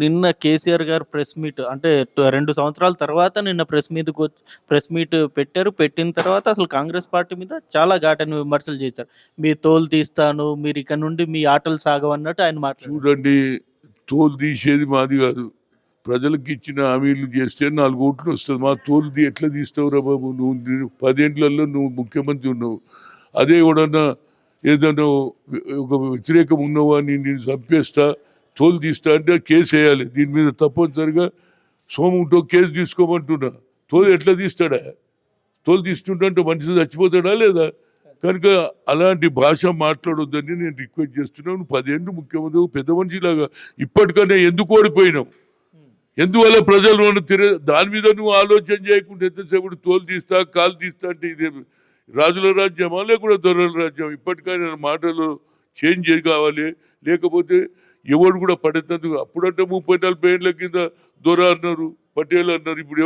నిన్న కేసీఆర్ గారు press meet అంటే 2 సంవత్సరాల తర్వాత నిన్న ప్రెస్ మీట్ పెట్టారు. పెట్టిన తర్వాత అసలు కాంగ్రెస్ పార్టీ మీద చాలా ఘాటైన విమర్శలు చేశారు. మీ తోలు తీస్తాను, మీరిక నుండి మీ ఆటలు సాగవన్నట్టు ఆయన మాట్లాడారు. చూడండి, తోలు తీసేది మాది కాదు. ప్రజలకు ఇచ్చిన హామీలు చేస్తే 4 ఓట్లు వస్తుంది. మా తోలు ఎట్లా తీస్తావురా బాబు? నువ్వు 10 ఏళ్లలో నువ్వు ముఖ్యమంత్రి ఉన్నావు. అదే ఎవడన్నా ఏదన్నా ఒక వ్యతిరేకం ఉన్నావా, నేను చంపేస్తా, తోలు తీస్తా అంటే కేసు వేయాలి. దీని మీద తప్పనిసరిగా సోముంటో కేసు తీసుకోమంటున్నా. తోలు ఎట్లా తీస్తాడా? తోలు తీస్తుంటే మనిషి చచ్చిపోతాడా లేదా? కనుక అలాంటి భాష మాట్లాడొద్దని నేను రిక్వెస్ట్ చేస్తున్నాను. 10 ఏళ్ళు ముఖ్యమంత్రి పెద్ద మనిషిలాగా ఇప్పటికన్నా ఎందుకు ఓడిపోయినావు? ఎందువల్ల ప్రజలు దాని మీద నువ్వు ఆలోచన చేయకుండా ఎంతసేపు తోలు తీస్తా, కాలు తీస్తా అంటే ఇదే రాజుల రాజ్యమా లేకుండా దొరల రాజ్యం? ఇప్పటికైనా మాటలు చేంజ్ కావాలి. లేకపోతే ఎవరు కూడా పడేందుకు అప్పుడంటే 30-40 ఏళ్ళ కింద దొర అన్నారు, పటేల్ అన్నారు. ఇప్పుడు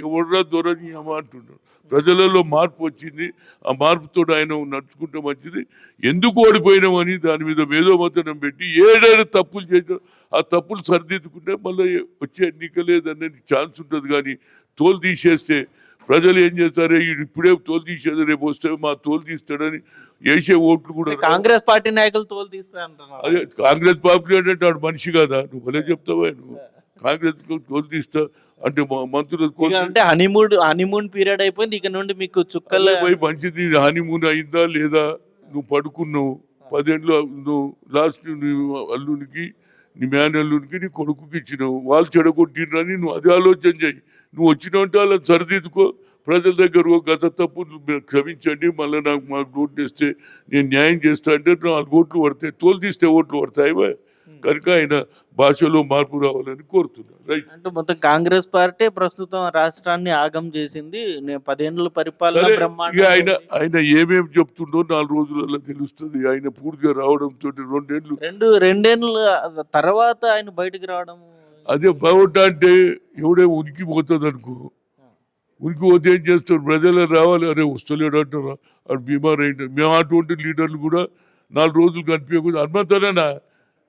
ఎవరురా దొరని అమ్మ అంటున్నారు. ప్రజలలో మార్పు వచ్చింది. ఆ మార్పుతో ఆయన నడుచుకుంటే మంచిది. ఎందుకు ఓడిపోయినామని దాని మీద మేధోమతనం పెట్టి ఏడైనా తప్పులు చేసిన ఆ తప్పులు సరిదిద్దుకుంటే మళ్ళీ వచ్చే ఎన్నికలేదనే ఛాన్స్ ఉంటుంది. కానీ తోలు తీసేస్తే ప్రజలు ఏం చేస్తారు? ఇప్పుడే తోలు తీసేది, రేపు వస్తే మా తోలు తీస్తాడని వేసే ఓట్లు కూడా. కాంగ్రెస్ పార్టీ నాయకులు తోలు తీస్తా అంటున్నారు. అదే కాంగ్రెస్ పార్టీ అంటే ఆడు మనిషి కదా? నువ్వు భలే చెప్తావా? నువ్వు కాంగ్రెస్ తోలు తీస్తా అంటే మంత్రులు అంటే హనీమూన్ పీరియడ్ అయిపోయింది. ఇక నుండి మీకు చుక్కలు మంచిది. హనీమూన్ అయిందా లేదా? నువ్వు పడుకున్నావు 10 ఏళ్ళు. నువ్వు లాస్ట్ అల్లునికి, నీ మేనల్లునికి, నీ కొడుకుకి ఇచ్చినావు. వాళ్ళు చెడగొట్టినని నువ్వు అదే ఆలోచన చేయి. నువ్వు వచ్చినావంటే వాళ్ళని సరిదిద్దుకో. ప్రజల దగ్గర గత తప్పులు క్షమించండి, మళ్ళీ మాకు ఓట్లు వేస్తే నేను న్యాయం చేస్తా అంటే 4 ఓట్లు పడతాయి. తోలు తీస్తే ఓట్లు పడతాయివా? కనుక ఆయన భాషలో మార్పు రావాలని కోరుతున్నాను. రైట్. అంటే మొత్తం కాంగ్రెస్ పార్టీ ప్రస్తుతం రాష్ట్రాన్ని ఆగం చేసింది. 10 ఏళ్ళ పరిపాలన ఆయన ఏమేమి చెప్తుండో 4 రోజులలో తెలుస్తుంది. ఆయన పూర్తిగా రావడంతో 2 తర్వాత ఆయన బయటకు రావడం అదే బాగుంట అంటే ఎవడే ఉనికి పోతుంది అనుకో. ఉనికి పోతే ఏం చేస్తారు? ప్రజలు రావాలి. అరే వస్తలేడు అంటారా? అది బీమార్ అయింది. మేము అటువంటి లీడర్లు కూడా 4 రోజులు కనిపించకుండా హనుమంతనా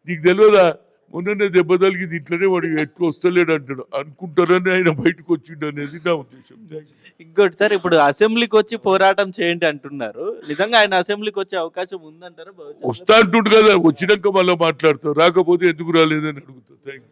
నీకు తెలియదా? మొన్ననే దెబ్బ తలిగింది, ఇట్లనే వాడు ఎక్కువ వస్తలేడు అంటాడు అనుకుంటారని ఆయన బయటకు వచ్చిండు అనేది నా ఉద్దేశం. ఇంకోటి సార్, ఇప్పుడు అసెంబ్లీకి వచ్చి పోరాటం చేయండి అంటున్నారు. నిజంగా ఆయన అసెంబ్లీకి వచ్చే అవకాశం ఉందంటారా? వస్తా అంటుండు కదా, వచ్చినాక మళ్ళీ మాట్లాడతారు. రాకపోతే ఎందుకు రాలేదని అడుగుతా. Thank you.